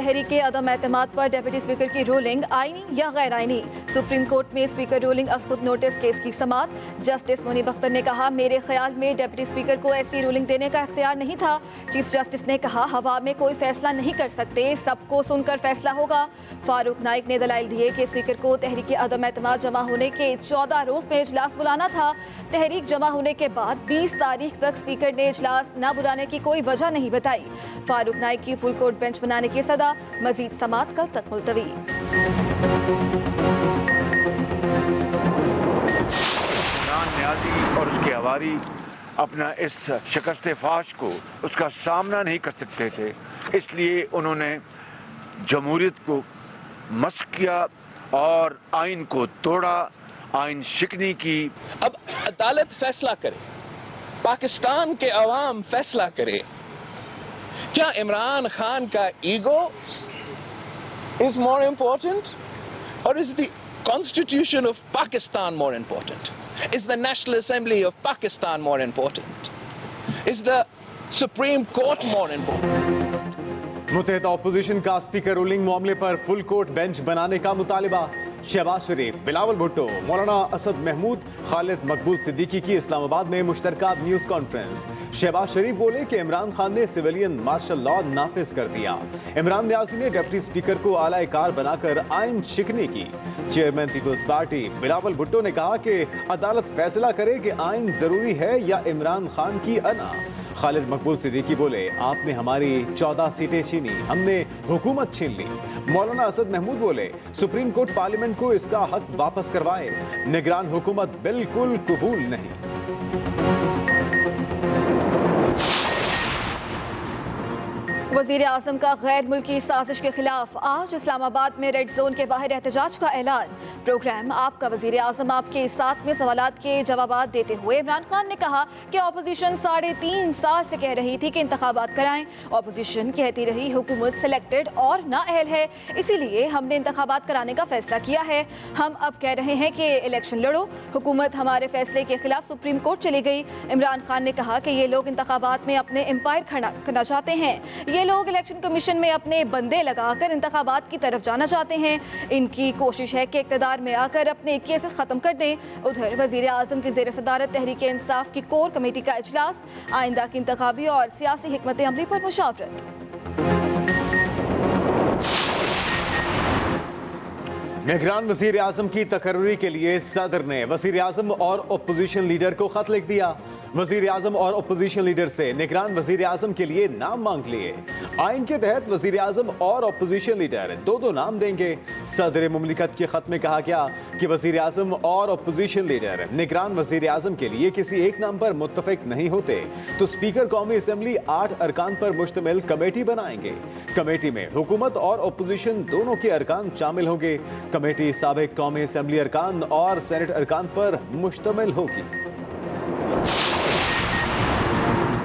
तहरीक अदम एतमाद पर deputy speaker की रूलिंग आईनी या गैर आईनी। सुप्रीम कोर्ट में स्पीकर रूलिंग अस्कुत नोटिस केस की समाअत। जस्टिस मुनीब अख्तर ने कहा, मेरे ख्याल में डिप्टी स्पीकर को ऐसी रूलिंग देने का इख्तियार नहीं था। चीफ जस्टिस ने कहा, हवा में कोई फैसला नहीं कर सकते, सबको सुनकर फैसला होगा। फारूक नाइक ने दलाइल दिए कि स्पीकर को तहरीक अदम एतमाद जमा होने के 14 रोज में इजलास बुलाना था। तहरीक जमा होने के बाद 20 तारीख तक स्पीकर ने इजलास न बुलाने की कोई वजह नहीं बताई। फारूक नाइक की फुल कोर्ट बेंच बनाने की सदा। मजीद समाअत कल तक मुलतवी। इमरान नियाज़ी और उसके हवारी अपना इस शिकस्त फाश को उसका सामना नहीं कर सकते थे, इसलिए उन्होंने जमहूरियत को मस्क किया और आइन को तोड़ा, आइन शिकनी की। अब अदालत फैसला करे, पाकिस्तान के अवाम फैसला करे, क्या इमरान खान का ईगो इज मोर इम्पोर्टेंट और is the constitution of Pakistan more important? Is the national assembly of Pakistan more important? Is the supreme court more important? Muttahida opposition का स्पीकर रूलिंग मामले पर फुल कोर्ट बेंच बनाने का मुतालिबा। शहबाज शरीफ, बिलावल भुट्टो, मौलाना असद महमूद, खालिद मकबूल सिद्दीकी की इस्लामाबाद में मुश्तरका न्यूज कॉन्फ्रेंस। शहबाज शरीफ बोले कि इमरान खान ने सिविलियन मार्शल लॉ नाफिज कर दिया। इमरान नियाज़ी ने डिप्टी स्पीकर को आला कार बनाकर आइन शिकनी की। चेयरमैन पीपल्स पार्टी बिलावल भुट्टो ने कहा कि अदालत फैसला करे कि आइन जरूरी है या इमरान खान की अना। खालिद मकबूल सिद्दीकी बोले, आपने हमारी 14 सीटें छीनी, हमने हुकूमत छीन ली। मौलाना असद महमूद बोले, सुप्रीम कोर्ट पार्लियामेंट को इसका हक वापस करवाए, निगरान हुकूमत बिल्कुल कबूल नहीं। वज़ीर आज़म का गैर मुल्की साजिश के खिलाफ आज इस्लामाबाद में रेड जोन के बाहर एहतजाज का ऐलान। प्रोग्राम आपका वज़ीर आज़म आपके साथ में सवालात के जवाबात देते हुए इमरान खान ने कहा कि अपोजिशन 3.5 साल से कह रही थी कि इंतखाबात कराएं। अपोजिशन कहती रही हुकूमत सिलेक्टेड और नाअहल है, इसीलिए हमने इंतखाबात कराने का फैसला किया है। हम अब कह रहे हैं कि इलेक्शन लड़ो। हुकूमत हमारे फैसले के खिलाफ सुप्रीम कोर्ट चली गई। इमरान खान ने कहा कि ये लोग इंतखाबात में अपने एम्पायर खड़ा करना चाहते हैं। ये लोग इलेक्शन कमीशन में अपने बंदे लगाकर इंतखाबात की तरफ जाना चाहते हैं। इनकी कोशिश है कि इक़्तिदार में आकर अपने केसेस खत्म कर दें। उधर वज़ीर आज़म की ज़ेर सदारत तहरीक इंसाफ की कोर कमेटी का इजलास, आइंदा की इंतखाबी और सियासी हिकमत अमली पर मुशावरत। निगरान वज़ीर आज़म की तकर्री के लिए सदर ने वज़ीर आज़म और अपोजिशन लीडर को खत लिख दिया। वज़ीर आज़म और अपोजिशन लीडर से निगरान वज़ीर आज़म के लिए नाम मांग लिए। आइन के तहत वज़ीर आज़म और अपोजिशन लीडर दो नाम देंगे। सदर मुमलिकत के खत में कहा गया कि वज़ीर आज़म और अपोजिशन लीडर निगरान वज़ीर आज़म के लिए किसी एक नाम पर मुत्तफ़िक नहीं होते तो स्पीकर कौमी असम्बली 8 अरकान पर मुश्तमिल कमेटी बनाएंगे। कमेटी में हुकूमत और अपोजिशन दोनों के अरकान शामिल होंगे। कमेटी साबिक कौमी असम्बली अरकान और सेनेट अरकान पर मुश्तमिल होगी।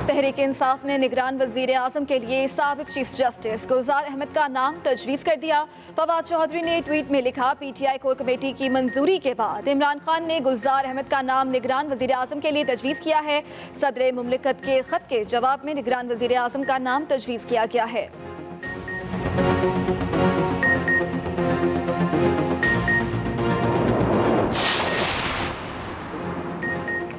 तहरीक इंसाफ ने निगरान वज़ीर आज़म के लिए साबिक चीफ जस्टिस गुलजार अहमद का नाम तजवीज़ कर दिया। फवाद चौधरी ने ट्वीट में लिखा, PTI कोर कमेटी की मंजूरी के बाद इमरान खान ने गुलजार अहमद का नाम निगरान वज़ीर आज़म के लिए तजवीज़ किया है। सदर मुमलिकत के खत के जवाब में निगरान वज़ीर आज़म का नाम तजवीज़ किया गया है।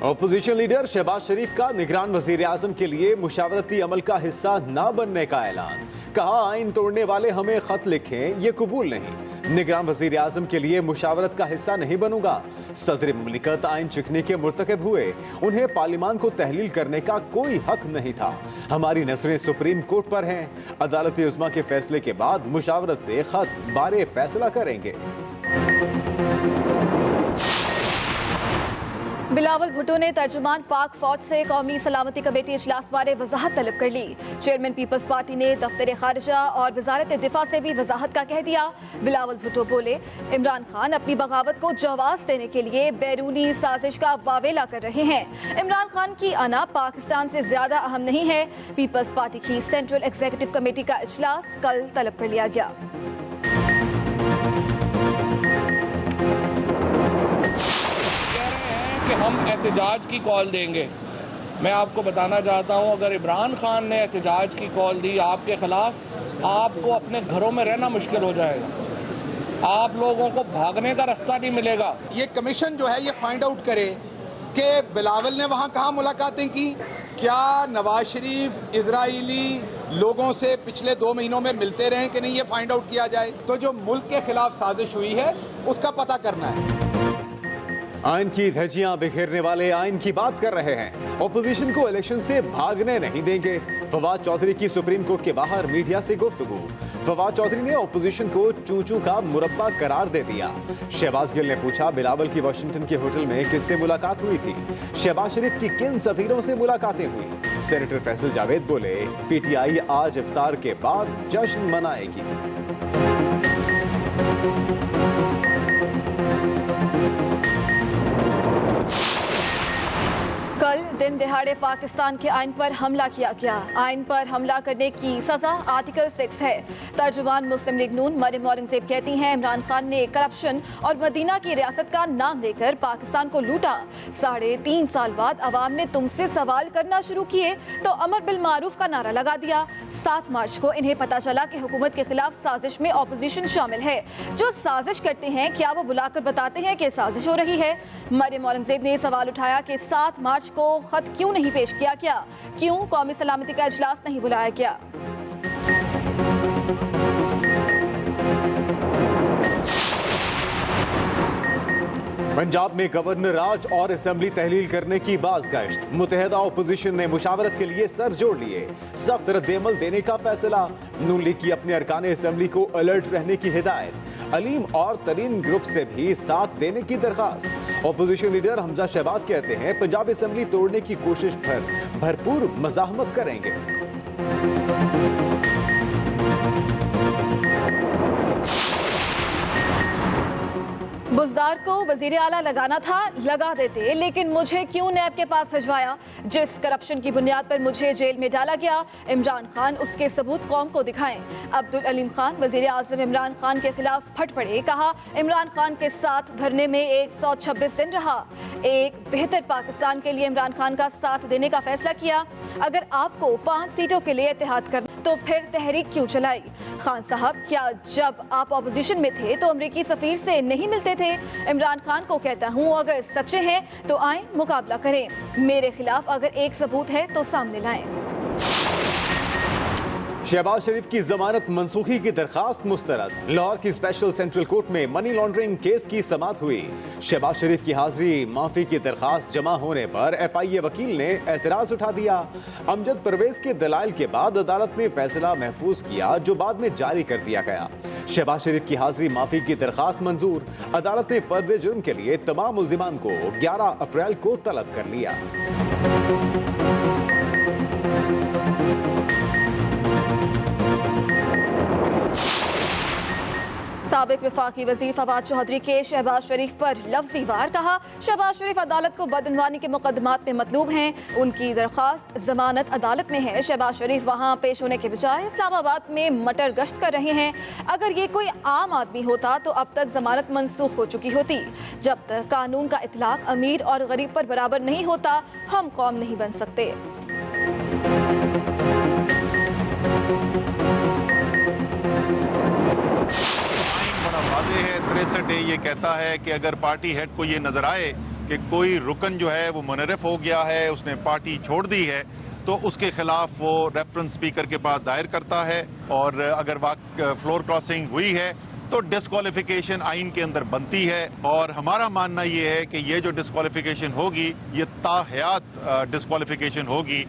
अपोजिशन लीडर शहबाज शरीफ का निगरान वज़ीर आज़म के लिए मुशावरती अमल का हिस्सा न बनने का ऐलान। कहा, आइन तोड़ने वाले हमें खत लिखें, ये कबूल नहीं। निगरान वज़ीर आज़म के लिए मुशावरत का हिस्सा नहीं बनूंगा। सदर मुमलिकत आइन चिकने के मुर्तकब हुए, उन्हें पार्लियामान को तहलील करने का कोई हक नहीं था। हमारी नज़रें सुप्रीम कोर्ट पर हैं। अदालत उज़्मा के फैसले के बाद मुशावरत से खत बारे फैसला करेंगे। बिलावल भुट्टो ने तर्जुमान पाक फौज से कौमी सलामती कमेटी इजलास बारे वजाहत तलब कर ली। चेयरमैन पीपल्स पार्टी ने दफ्तर खारजा और वजारत दिफा से भी वजाहत का कह दिया। बिलावल भुट्टो बोले, इमरान खान अपनी बगावत को जवाब देने के लिए बैरूनी साजिश का वावेला कर रहे हैं। इमरान खान की अना पाकिस्तान से ज्यादा अहम नहीं है। पीपल्स पार्टी की सेंट्रल एग्जीक्यूटिव कमेटी का इजलास कल तलब कर लिया गया। कि हम एहतजाज की कॉल देंगे, मैं आपको बताना चाहता हूं, अगर इमरान खान ने एहतजाज की कॉल दी आपके खिलाफ, आपको अपने घरों में रहना मुश्किल हो जाएगा, आप लोगों को भागने का रास्ता नहीं मिलेगा। ये कमीशन जो है ये फाइंड आउट करे कि बिलावल ने वहां कहां मुलाकातें की, क्या नवाज शरीफ इजरायली लोगों से पिछले 2 महीनों में मिलते रहे कि नहीं, ये फाइंड आउट किया जाए। तो जो मुल्क के खिलाफ साजिश हुई है उसका पता करना है। आइन की धज्जियां बिखेरने वाले आइन की बात कर रहे हैं, ऑपोजिशन को इलेक्शन से भागने नहीं देंगे। फवाद चौधरी की सुप्रीम कोर्ट के बाहर मीडिया से गुफ्तगू। फवाद चौधरी ने ऑपोजिशन को चूचू का मुरब्बा करार दे दिया। शहबाज गिल ने पूछा, बिलावल की वाशिंगटन के होटल में किससे मुलाकात हुई थी? शहबाज शरीफ की किन सफीरों से मुलाकातें हुई? सेनेटर फैसल जावेद बोले, पीटीआई आज इफ्तार के बाद जश्न मनाएगी। कल दिन दिहाड़े पाकिस्तान के आइन पर हमला किया गया। आइन पर हमला करने की सजा आर्टिकल 6 है। तर्जुमान मुस्लिम लीग नून मरियम औरंगजेब कहती हैं, इमरान खान ने करप्शन और मदीना की रियासत का नाम लेकर पाकिस्तान को लूटा। 3.5 साल बाद अवाम ने तुमसे सवाल करना शुरू किए तो अमर बिल मारूफ का नारा लगा दिया। 7 मार्च को इन्हें पता चला कि हुकूमत के खिलाफ साजिश में ऑपोजिशन शामिल है। जो साजिश करते हैं क्या वो बुलाकर बताते हैं कि साजिश हो रही है? मरियम औरंगजेब ने सवाल उठाया कि 7 मार्च को खत क्यों नहीं पेश किया गया, क्यों कौमी सलामती का इजलास नहीं बुलाया गया। पंजाब में गवर्नर राज और असेंबली तहलील करने की बाज़गश्त। मुत्तहदा ओपोजिशन ने मुशावरत के लिए सर जोड़ लिए। सख्त रद्देअमल देने का फैसला। नून लीग की अपने अरकान असेंबली को अलर्ट रहने की हिदायत। अलीम और तरीन ग्रुप से भी साथ देने की दरखास्त। ओपोजिशन लीडर हमजा शहबाज कहते हैं, पंजाब असेंबली तोड़ने की कोशिश पर भरपूर मज़ाहमत करेंगे। बुज़दार को वज़ीर आला लगाना था, लगा देते, लेकिन मुझे क्यों नैब के पास भिजवाया? जिस करप्शन की बुनियाद पर मुझे जेल में डाला गया, इमरान खान उसके सबूत कौम को दिखाएं। अब्दुल अलीम खान वज़ीर आज़म इमरान खान के खिलाफ फट पड़े। कहा, इमरान खान के साथ धरने में 126 दिन रहा। एक बेहतर पाकिस्तान के लिए इमरान खान का साथ देने का फैसला किया। अगर आपको 5 सीटों के लिए इत्तेहाद करना तो फिर तहरीक क्यों चलाई? खान साहब, क्या जब आप ऑपोजिशन में थे तो अमरीकी सफीर से नहीं मिलते थे? इमरान खान को कहता हूँ, अगर सच्चे हैं तो आए मुकाबला करें। मेरे खिलाफ अगर एक सबूत है तो सामने लाएं। शहबाज शरीफ की जमानत मंसूखी की दरखास्त मुस्तरद। लाहौर की स्पेशल सेंट्रल कोर्ट में मनी लॉन्ड्रिंग केस की समाअत हुई। शहबाज शरीफ की हाजिरी माफी की दरखास्त जमा होने पर FIA वकील ने एतराज उठा दिया। अमजद परवेज के दलाइल के बाद अदालत ने फैसला महफूज किया, जो बाद में जारी कर दिया गया। शहबाज शरीफ की हाजिरी माफी की दरखास्त मंजूर। अदालत ने फर्द जुर्म के लिए तमाम मुल्जिमान को 11 अप्रैल को तलब कर लिया। साबिक वफाकी वजीर फवाद चौधरी के शहबाज शरीफ पर लफ्जी वार। कहा, शहबाज शरीफ अदालत को बदअनवानी के मुकदमात में मतलूब हैं। उनकी दरख्वास्त जमानत अदालत में है। शहबाज शरीफ वहाँ पेश होने के बजाय इस्लामाबाद में मटर गश्त कर रहे हैं। अगर ये कोई आम आदमी होता तो अब तक जमानत मनसूख हो चुकी होती। जब तक कानून का इतलाक अमीर और गरीब पर बराबर नहीं होता, हम कौम नहीं बन सकते। वाज़ेह है 63A ये कहता है कि अगर पार्टी हेड को ये नजर आए कि कोई रुकन जो है वो मुनरफ हो गया है, उसने पार्टी छोड़ दी है, तो उसके खिलाफ वो रेफरेंस स्पीकर के पास दायर करता है। और अगर फ्लोर क्रॉसिंग हुई है तो डिस्क्वालिफिकेशन आइन के अंदर बनती है। और हमारा मानना ये है कि ये जो डिस्क्वालिफिकेशन होगी ये ताहयात डिस्क्वालिफिकेशन होगी।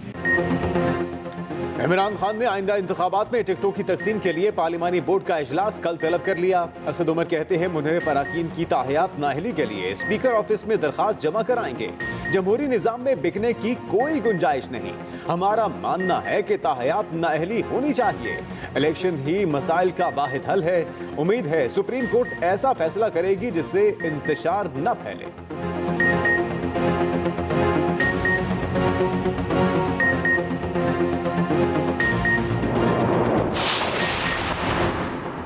इमरान खान ने आइंदा इंतखाबात में टिकटों की तकसीम के लिए पार्लिमानी बोर्ड का इजलास कल तलब कर लिया। असद उमर कहते हैं, मुनहरिफ अराकीन की ताहयात नाअहली के लिए स्पीकर ऑफिस में दरखास्त जमा कराएंगे। जमहूरी निजाम में बिकने की कोई गुंजाइश नहीं। हमारा मानना है कि ताहयात नाअहली होनी चाहिए। इलेक्शन ही मसाइल का वाहिद हल है। उम्मीद है सुप्रीम कोर्ट ऐसा फैसला करेगी जिससे इंतशार न फैले।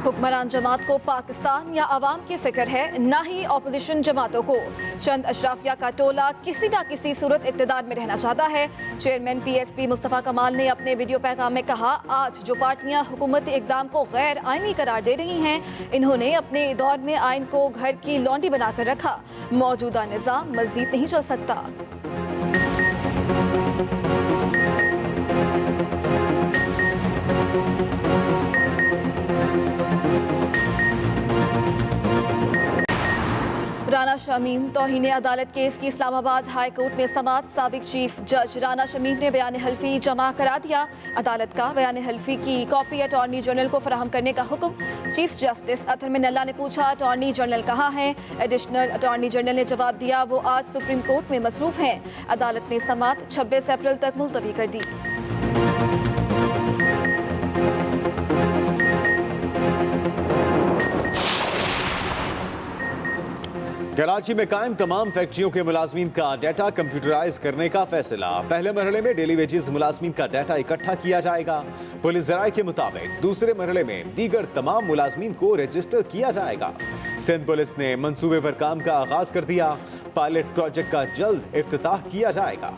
हुक्मरान तलिबान जमात को पाकिस्तान या अवाम की फिक्र है, न ही अपोजिशन जमातों को। चंद अशराफिया का टोला किसी न किसी सूरत इक़्तिदार में रहना चाहता है। चेयरमैन PSP मुस्तफ़ा कमाल ने अपने वीडियो पैगाम में कहा, आज जो पार्टियां हुकूमती इक़दाम को गैर आइनी करार दे रही हैं, इन्होंने अपने दौर में आइन को घर की लौंडी बनाकर रखा। मौजूदा निज़ाम मज़ीद नहीं चल सकता। राना शमीम तौहीन अदालत केस की इस्लामाबाद हाई कोर्ट में समाअत। साबिक चीफ जज राना शमीम ने बयान हल्फी जमा करा दिया। अदालत का बयान हल्फी की कॉपी अटॉर्नी जनरल को फराहम करने का हुक्म। चीफ जस्टिस अतर मिनल्ला ने पूछा, अटॉर्नी जनरल कहाँ हैं? एडिशनल अटॉर्नी जनरल ने जवाब दिया, वो आज सुप्रीम कोर्ट में मसरूफ हैं। अदालत ने समाअत 26 अप्रैल तक मुलतवी कर दी। कराची में कायम तमाम फैक्ट्रियों के मुलाजमीन का डाटा कंप्यूटराइज करने का फैसला। पहले मरहले में डेली वेजेस मुलाजमीन का डाटा इकट्ठा किया जाएगा। पुलिस ज़राए के मुताबिक दूसरे मरहले में दीगर तमाम मुलाजमीन को रजिस्टर किया जाएगा। सिंध पुलिस ने मंसूबे पर काम का आगाज कर दिया। पायलट प्रोजेक्ट का जल्द इफ्तिताह किया जाएगा।